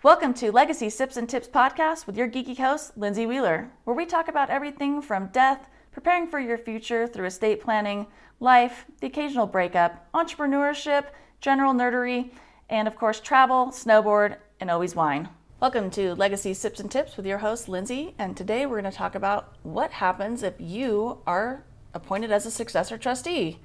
Welcome to Legacy Sips and Tips podcast with your geeky host, Lindsay Wheeler, where we talk about everything from death, preparing for your future through estate planning, life, the occasional breakup, entrepreneurship, general nerdery, and of course travel, snowboard, and always wine. Welcome to Legacy Sips and Tips with your host, Lindsay, and today we're going to talk about what happens if you are appointed as a successor trustee.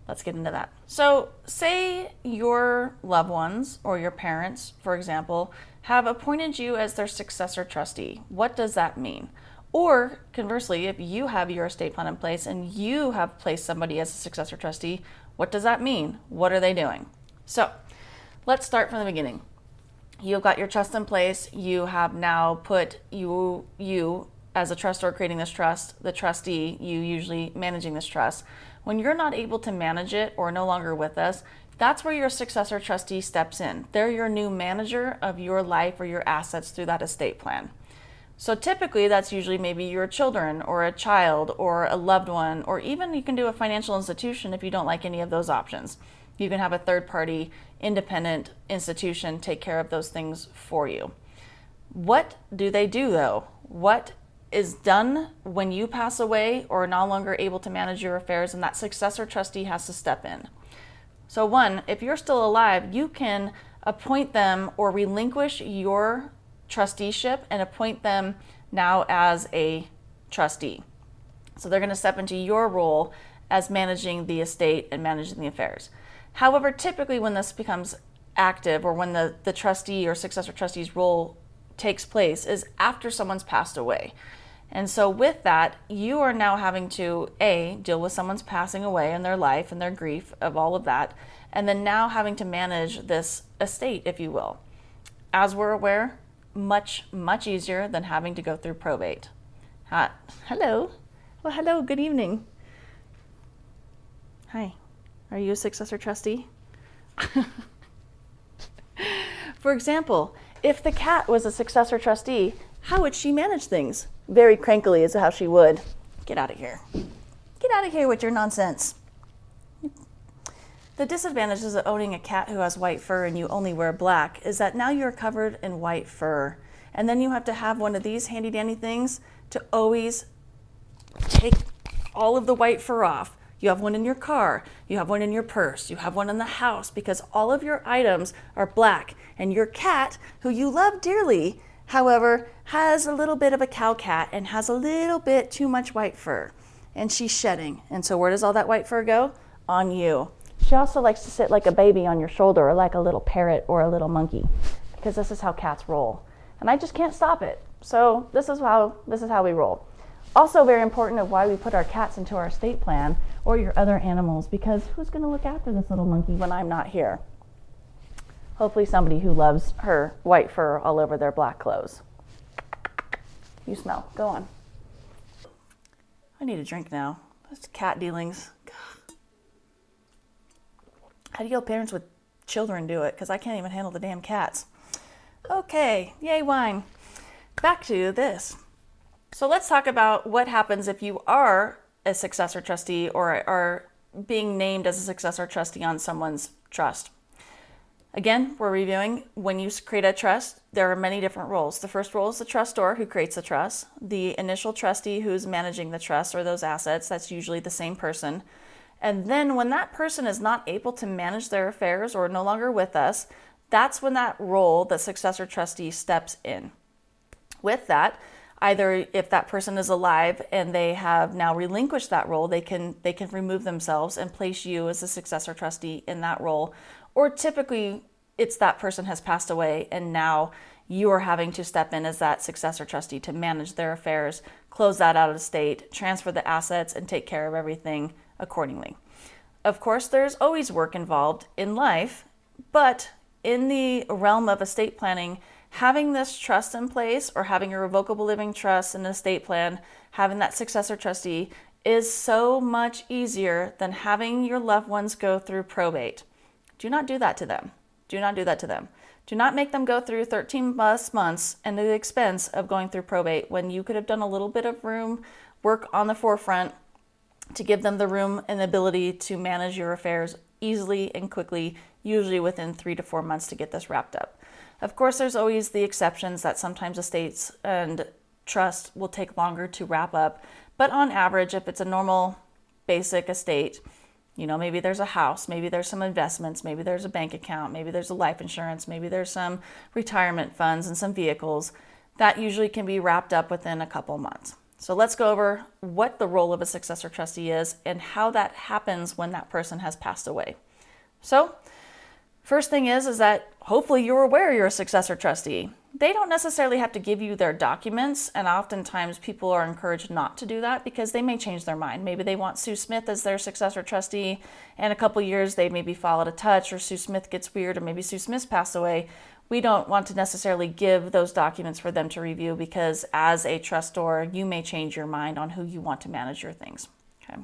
Let's get into that. So say your loved ones or your parents, for example, have appointed you as their successor trustee. What does that mean? Or conversely, if you have your estate plan in place and you have placed somebody as a successor trustee, what does that mean? What are they doing? So let's start from the beginning. You've got your trust in place. You have now put you as a trustor creating this trust, the trustee, you usually managing this trust. When you're not able to manage it or no longer with us, that's where your successor trustee steps in. They're your new manager of your life or your assets through that estate plan. So typically that's usually maybe your children or a child or a loved one, or even you can do a financial institution if you don't like any of those options. You can have a third-party independent institution take care of those things for you. What do they do though? What is done when you pass away or are no longer able to manage your affairs, and that successor trustee has to step in? So one, if you're still alive, you can appoint them or relinquish your trusteeship and appoint them now as a trustee. So they're going to step into your role as managing the estate and managing the affairs. However, typically when this becomes active or when the trustee or successor trustee's role takes place is after someone's passed away. And so with that, you are now having to, A, deal with someone's passing away in their life and their grief of all of that, and then now having to manage this estate, if you will. As we're aware, much, much easier than having to go through probate. Hello. Well, hello, good evening. Hi, are you a successor trustee? For example, if the cat was a successor trustee, how would she manage things? Very crankily is how she would. Get out of here. Get out of here with your nonsense. The disadvantages of owning a cat who has white fur and you only wear black is that now you're covered in white fur. And then you have to have one of these handy dandy things to always take all of the white fur off. You have one in your car, you have one in your purse, you have one in the house, because all of your items are black. And your cat, who you love dearly, however, has a little bit of a cow cat and has a little bit too much white fur, and she's shedding. And so where does all that white fur go? On you. She also likes to sit like a baby on your shoulder, or like a little parrot or a little monkey, because this is how cats roll. And I just can't stop it. So this is how we roll. Also very important of why we put our cats into our estate plan or your other animals, because who's going to look after this little monkey when I'm not here? Hopefully somebody who loves her white fur all over their black clothes. You smell. Go on. I need a drink now. That's cat dealings. How do you parents with children do it? Because I can't even handle the damn cats. Okay, yay wine. Back to this. So let's talk about what happens if you are a successor trustee or are being named as a successor trustee on someone's trust. Again, we're reviewing, when you create a trust, there are many different roles. The first role is the trustor who creates the trust. The initial trustee who's managing the trust or those assets, that's usually the same person. And then when that person is not able to manage their affairs or no longer with us, that's when that role, the successor trustee, steps in. With that, either if that person is alive and they have now relinquished that role, they can remove themselves and place you as a successor trustee in that role. Or typically it's that person has passed away and now you are having to step in as that successor trustee to manage their affairs, close that out of the estate, transfer the assets, and take care of everything accordingly. Of course, there's always work involved in life, but in the realm of estate planning, having this trust in place or having a revocable living trust and an estate plan, having that successor trustee is so much easier than having your loved ones go through probate. Do not do that to them. Do not do that to them. Do not make them go through 13 plus months and the expense of going through probate when you could have done a little bit of room work on the forefront to give them the room and the ability to manage your affairs easily and quickly, usually within 3 to 4 months to get this wrapped up. Of course, there's always the exceptions that sometimes estates and trusts will take longer to wrap up, but on average, if it's a normal basic estate, maybe there's a house, maybe there's some investments, maybe there's a bank account, maybe there's a life insurance, maybe there's some retirement funds and some vehicles, that usually can be wrapped up within a couple months. So let's go over what the role of a successor trustee is and how that happens when that person has passed away. So first thing is that hopefully you're aware you're a successor trustee. They don't necessarily have to give you their documents, and oftentimes people are encouraged not to do that because they may change their mind. Maybe they want Sue Smith as their successor trustee, and a couple years they maybe fall out of touch, or Sue Smith gets weird, or maybe Sue Smith's passed away. We don't want to necessarily give those documents for them to review because as a trustor, you may change your mind on who you want to manage your things. Okay.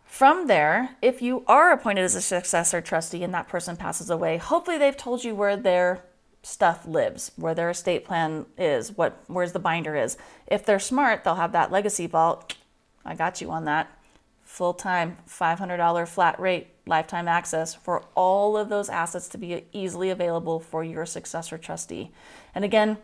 From there, if you are appointed as a successor trustee and that person passes away, hopefully they've told you where their stuff lives, where their estate plan is, where's the binder is. If they're smart, they'll have that legacy vault. I got you on that. Full-time, $500 flat rate, lifetime access for all of those assets to be easily available for your successor trustee. And again,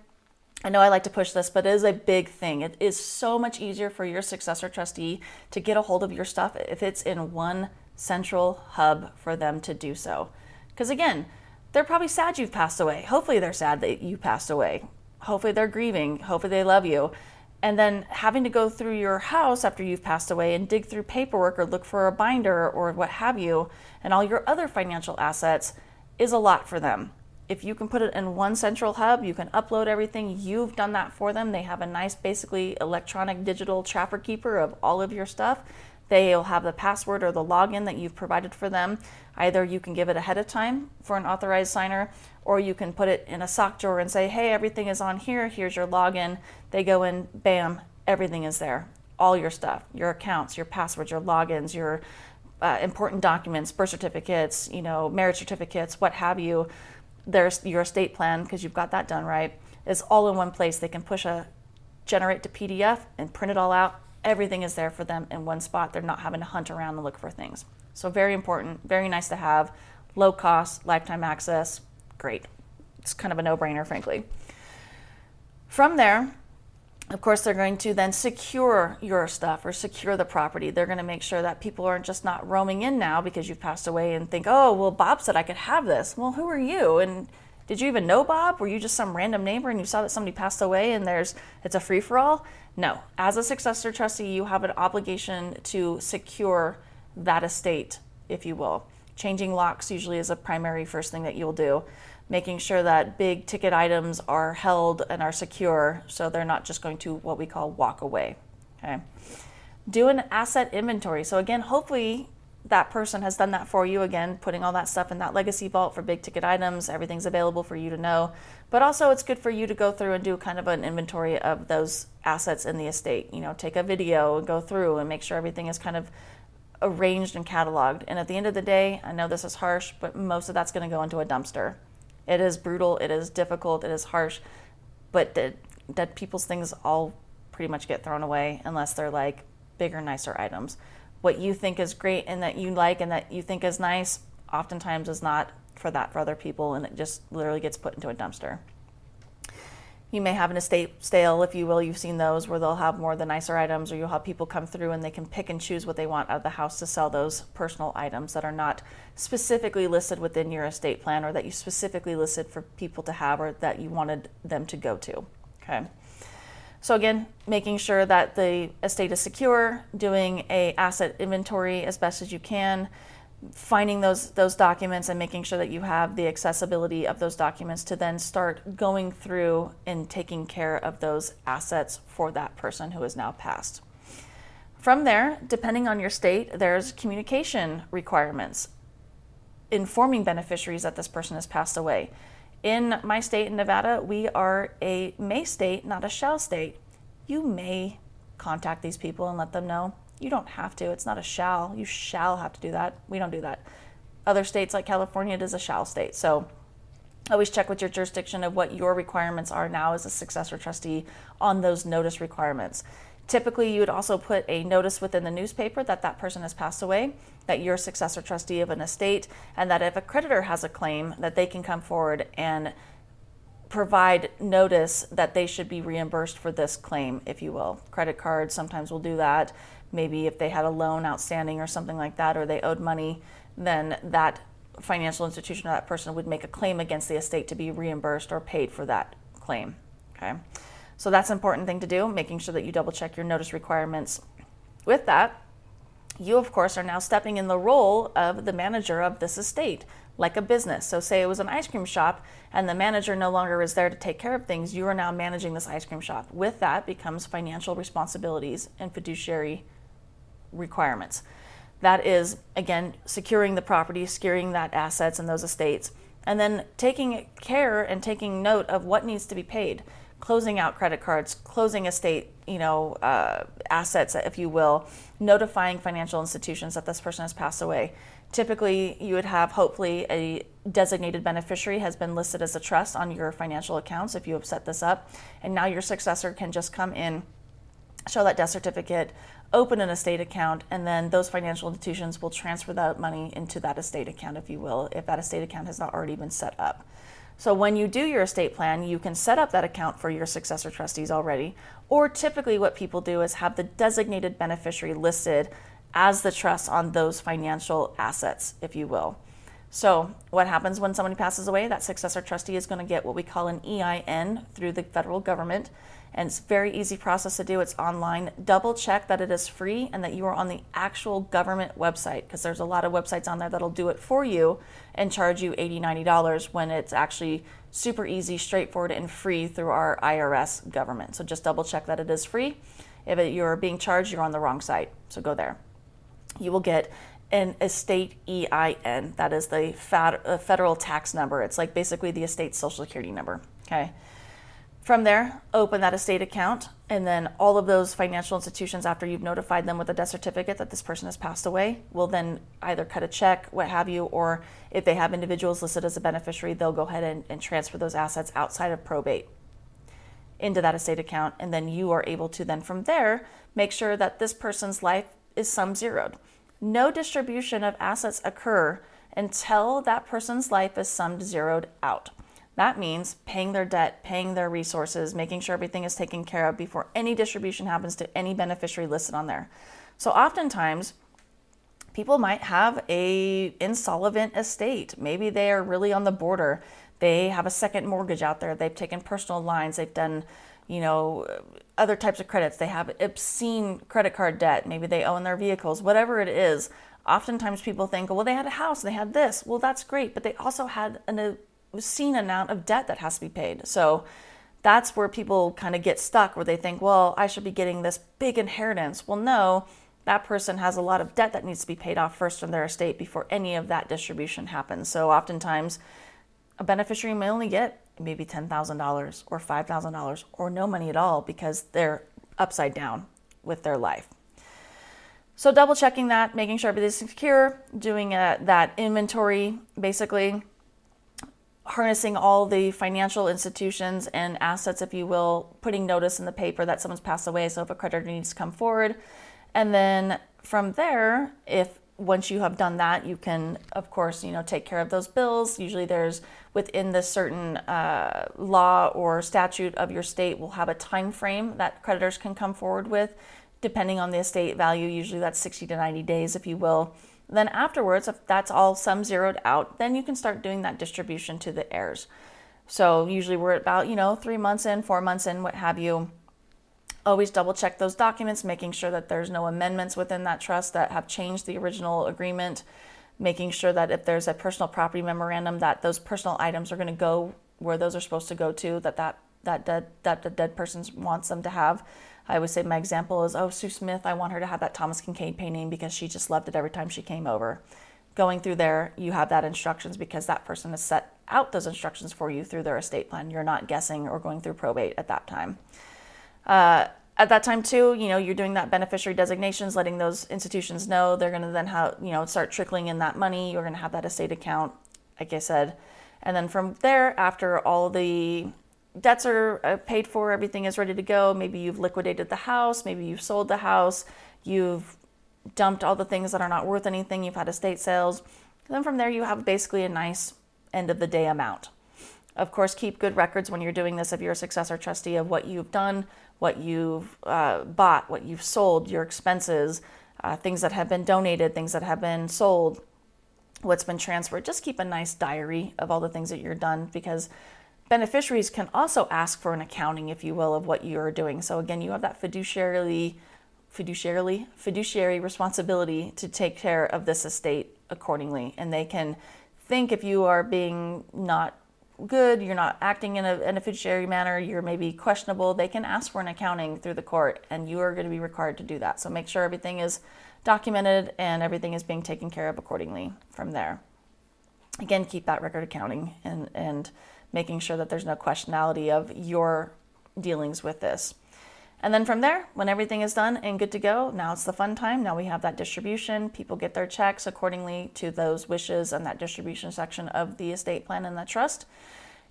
I know I like to push this, but it is a big thing. It is so much easier for your successor trustee to get a hold of your stuff if it's in one central hub for them to do so. Because again, they're probably sad you've passed away. Hopefully they're sad that you passed away. Hopefully they're grieving. Hopefully they love you. And then having to go through your house after you've passed away and dig through paperwork or look for a binder or what have you, and all your other financial assets is a lot for them. If you can put it in one central hub, you can upload everything. You've done that for them. They have a nice, basically electronic digital trapper keeper of all of your stuff. They'll have the password or the login that you've provided for them. Either you can give it ahead of time for an authorized signer, or you can put it in a sock drawer and say, hey, everything is on here. Here's your login. They go in, bam, everything is there. All your stuff, your accounts, your passwords, your logins, your important documents, birth certificates, marriage certificates, what have you. There's your estate plan, because you've got that done right, is all in one place. They can push a generate to PDF and print it all out. Everything is there for them in one spot. They're not having to hunt around and look for things. So very important, very nice to have, low cost, lifetime access, great. It's kind of a no-brainer, frankly. From there, of course, they're going to then secure your stuff or secure the property. They're going to make sure that people aren't just not roaming in now because you've passed away and think, oh, well, Bob said I could have this. Well, who are you? And did you even know Bob? Were you just some random neighbor and you saw that somebody passed away and it's a free-for-all? No. As a successor trustee, you have an obligation to secure that estate, if you will. Changing locks usually is a primary first thing that you'll do. Making sure that big ticket items are held and are secure so they're not just going to what we call walk away. Okay. Do an asset inventory. So again, hopefully that person has done that for you, again, putting all that stuff in that legacy vault for big ticket items. Everything's available for you to know. But also it's good for you to go through and do kind of an inventory of those assets in the estate. Take a video and go through and make sure everything is kind of arranged and cataloged. And at the end of the day, I know this is harsh, but most of that's going to go into a dumpster. It is brutal, it is difficult, it is harsh, but dead people's things all pretty much get thrown away unless they're like bigger, nicer items. What you think is great and that you like and that you think is nice, oftentimes is not for other people, and it just literally gets put into a dumpster. You may have an estate sale, if you will. You've seen those where they'll have more of the nicer items, or you'll have people come through and they can pick and choose what they want out of the house to sell those personal items that are not specifically listed within your estate plan, or that you specifically listed for people to have, or that you wanted them to go to. Okay. So again, making sure that the estate is secure, doing a asset inventory as best as you can, finding those documents and making sure that you have the accessibility of those documents to then start going through and taking care of those assets for that person who is now passed. From there, depending on your state, there's communication requirements, informing beneficiaries that this person has passed away. In my state, in Nevada, we are a may state, not a shall state. You may contact these people and let them know. You don't have to. It's not a shall. You shall have to do that. We don't do that. Other states like California, it is a shall state. So always check with your jurisdiction of what your requirements are now as a successor trustee on those notice requirements. Typically, you would also put a notice within the newspaper that that person has passed away, that you're a successor trustee of an estate, and that if a creditor has a claim, that they can come forward and provide notice that they should be reimbursed for this claim, if you will. Credit cards sometimes will do that. Maybe if they had a loan outstanding or something like that, or they owed money, then that financial institution or that person would make a claim against the estate to be reimbursed or paid for that claim. Okay, so that's an important thing to do, making sure that you double check your notice requirements. With that, you of course are now stepping in the role of the manager of this estate, like a business. So say it was an ice cream shop and the manager no longer is there to take care of things, you are now managing this ice cream shop. With that becomes financial responsibilities and fiduciary requirements. That is, again, securing the property, securing that assets and those estates, and then taking care and taking note of what needs to be paid, closing out credit cards, closing estate, assets, if you will, notifying financial institutions that this person has passed away. Typically, you would have, hopefully, a designated beneficiary has been listed as a trust on your financial accounts if you have set this up, and now your successor can just come in, show that death certificate, open an estate account, and then those financial institutions will transfer that money into that estate account, if you will, if that estate account has not already been set up. So when you do your estate plan, you can set up that account for your successor trustees already, or typically what people do is have the designated beneficiary listed as the trust on those financial assets, if you will. So what happens when somebody passes away? That successor trustee is going to get what we call an EIN through the federal government, and it's a very easy process to do. It's online. Double check that it is free and that you are on the actual government website, because there's a lot of websites on there that'll do it for you and charge you $80, $90 when it's actually super easy, straightforward, and free through our IRS government. So just double check that it is free. If you're being charged, you're on the wrong site. So go there. You will get an estate EIN. That is the federal tax number. It's like basically the estate social security number. Okay. From there, open that estate account, and then all of those financial institutions, after you've notified them with a death certificate that this person has passed away, will then either cut a check, what have you, or if they have individuals listed as a beneficiary, they'll go ahead and transfer those assets outside of probate into that estate account, and then you are able to then from there make sure that this person's life is sum zeroed. No distribution of assets occur until that person's life is summed zeroed out. That means paying their debt, paying their resources, making sure everything is taken care of before any distribution happens to any beneficiary listed on there. So oftentimes, people might have a insolvent estate. Maybe they are really on the border. They have a second mortgage out there. They've taken personal lines. They've done, other types of credits. They have obscene credit card debt. Maybe they own their vehicles, whatever it is. Oftentimes people think, well, they had a house, they had this. Well, that's great, but they also had an obscene amount of debt that has to be paid. So that's where people kind of get stuck, where they think, well, I should be getting this big inheritance. Well, no, that person has a lot of debt that needs to be paid off first from their estate before any of that distribution happens. So oftentimes a beneficiary may only get maybe $10,000 or $5,000 or no money at all because they're upside down with their life. So double checking that, making sure everything's secure, doing that inventory, basically harnessing all the financial institutions and assets, if you will, putting notice in the paper that someone's passed away, so if a creditor needs to come forward. And then from there, once you have done that, you can, of course, take care of those bills. Usually there's, within this certain law or statute of your state, will have a time frame that creditors can come forward with, depending on the estate value. Usually that's 60 to 90 days, if you will. Then afterwards, if that's all sum zeroed out, then you can start doing that distribution to the heirs. So usually we're at about, 3 months in, 4 months in, what have you. Always double check those documents, making sure that there's no amendments within that trust that have changed the original agreement, making sure that if there's a personal property memorandum, that those personal items are going to go where those are supposed to go to, that the dead person wants them to have. I always say my example is, Sue Smith, I want her to have that Thomas Kincaid painting because she just loved it every time she came over. Going through there, you have that instructions because that person has set out those instructions for you through their estate plan. You're not guessing or going through probate at that time. At that time too, you're doing that beneficiary designations, letting those institutions know. They're going to then have, start trickling in that money. You're going to have that estate account, like I said. And then from there, after all the debts are paid for, everything is ready to go. Maybe you've liquidated the house, maybe you've sold the house, you've dumped all the things that are not worth anything, you've had estate sales. Then from there you have basically a nice end of the day amount. Of course, keep good records when you're doing this if you're a successor trustee of what you've done, what you've bought, what you've sold, your expenses, things that have been donated, things that have been sold, what's been transferred. Just keep a nice diary of all the things that you're done, because beneficiaries can also ask for an accounting, if you will, of what you're doing. So again, you have that fiduciary responsibility to take care of this estate accordingly. And they can think if you are being not good, you're not acting in a fiduciary manner, you're maybe questionable, they can ask for an accounting through the court, and you are going to be required to do that. So make sure everything is documented and everything is being taken care of accordingly from there. Again, keep that record accounting and making sure that there's no questionality of your dealings with this. And then from there, when everything is done and good to go, now it's the fun time. Now we have that distribution. People get their checks accordingly to those wishes and that distribution section of the estate plan and the trust.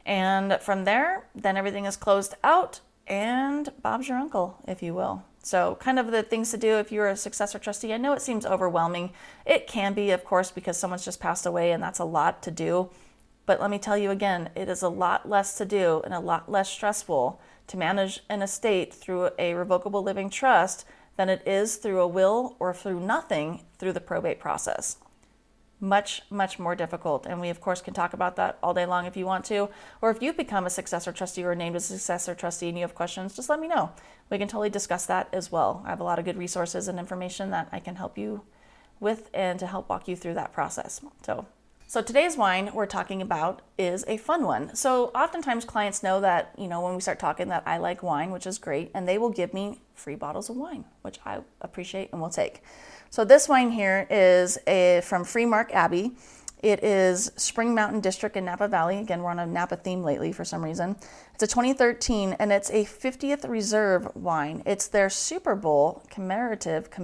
And from there, then everything is closed out and Bob's your uncle, if you will. So kind of the things to do if you're a successor trustee. I know it seems overwhelming. It can be, of course, because someone's just passed away and that's a lot to do. But let me tell you again, it is a lot less to do and a lot less stressful to manage an estate through a revocable living trust than it is through a will or through nothing through the probate process. Much, much more difficult. And we, of course, can talk about that all day long if you want to. Or if you become a successor trustee or named a successor trustee and you have questions, just let me know. We can totally discuss that as well. I have a lot of good resources and information that I can help you with and to help walk you through that process. So today's wine we're talking about is a fun one. So oftentimes clients know that, when we start talking that I like wine, which is great, and they will give me free bottles of wine, which I appreciate and will take. So this wine here is from Freemark Abbey. It is Spring Mountain District in Napa Valley. Again, we're on a Napa theme lately for some reason. It's a 2013 and it's a 50th reserve wine. It's their Super Bowl commemorative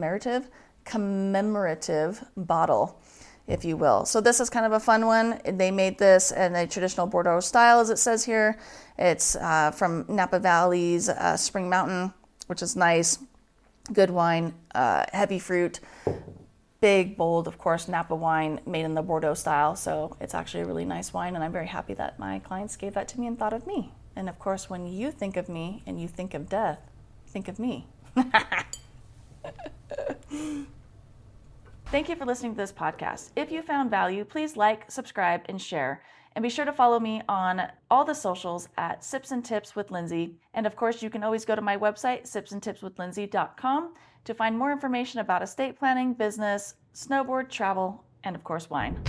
bottle, if you will. So this is kind of a fun one. They made this in a traditional Bordeaux style, as it says here. It's from Napa Valley's Spring Mountain, which is nice. Good wine, heavy fruit, big, bold, of course, Napa wine made in the Bordeaux style. So it's actually a really nice wine, and I'm very happy that my clients gave that to me and thought of me. And of course, when you think of me and you think of death, think of me. Thank you for listening to this podcast. If you found value, please like, subscribe, and share. And be sure to follow me on all the socials at Sips and Tips with Lindsay. And of course, you can always go to my website, sipsandtipswithlindsay.com, to find more information about estate planning, business, snowboard, travel, and of course, wine.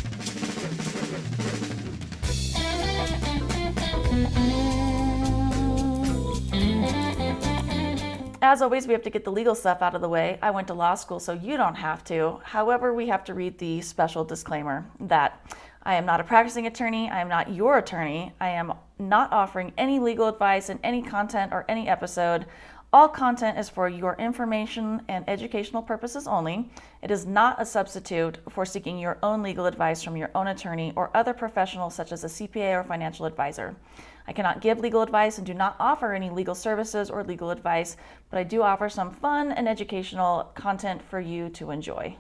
As always, we have to get the legal stuff out of the way. I went to law school, so you don't have to. However, we have to read the special disclaimer that I am not a practicing attorney. I am not your attorney. I am not offering any legal advice in any content or any episode. All content is for your information and educational purposes only. It is not a substitute for seeking your own legal advice from your own attorney or other professionals such as a CPA or financial advisor. I cannot give legal advice and do not offer any legal services or legal advice, but I do offer some fun and educational content for you to enjoy.